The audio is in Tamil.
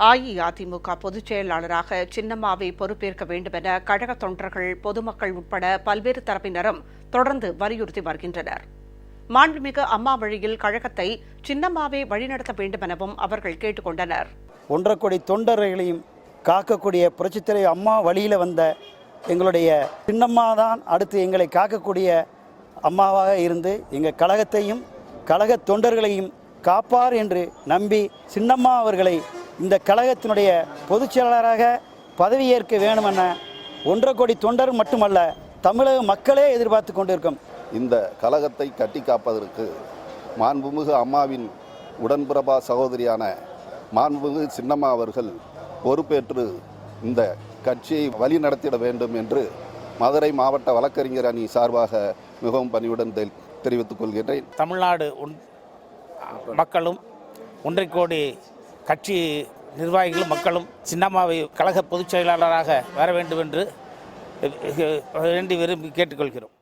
அஇஅதிமுக பொதுச் செயலாளராக சின்னம்மாவை பொறுப்பேற்க வேண்டுமென கழக தொண்டர்கள், பொதுமக்கள் உட்பட பல்வேறு தரப்பினரும் தொடர்ந்து வலியுறுத்தி வருகின்றனர். மாண்புமிகு அம்மா வழியில் கழகத்தை சின்னம்மாவே வழிநடத்த வேண்டுமெனவும் அவர்கள் கேட்டுக் கொண்டனர். 1.5 கோடி தொண்டர்களையும் காக்கக்கூடிய புரட்சித்தலை அம்மா வழியில் வந்த எங்களுடைய சின்னம்மா தான் அடுத்து எங்களை காக்கக்கூடிய அம்மாவாக இருந்து எங்கள் கழகத்தையும் கழக தொண்டர்களையும் காப்பார் என்று நம்பி சின்னம்மா அவர்களை இந்த கழகத்தினுடைய பொதுச் செயலாளராக பதவியேற்க வேண்டுமென 1.5 கோடி தொண்டர் மட்டுமல்ல, தமிழக மக்களே எதிர்பார்த்து கொண்டிருக்கும். இந்த கழகத்தை கட்டி காப்பதற்கு மாண்புமிகு அம்மாவின் உடன்பிறப்பா சகோதரியான மாண்புமிகு சின்னம்மா அவர்கள் பொறுப்பேற்று இந்த கட்சியை வழி நடத்திட வேண்டும் என்று மதுரை மாவட்ட வழக்கறிஞர் அணி சார்பாக மிகவும் பணிவுடன் தெரிவித்துக் கொள்கின்றேன். தமிழ்நாடு மக்களும் 1.5 கோடி கட்சி நிர்வாகிகளும் மக்களும் சின்னம்மாவை கழக பொதுச் செயலாளராக வர வேண்டும் என்று விரும்பி கேட்டுக்கொள்கிறோம்.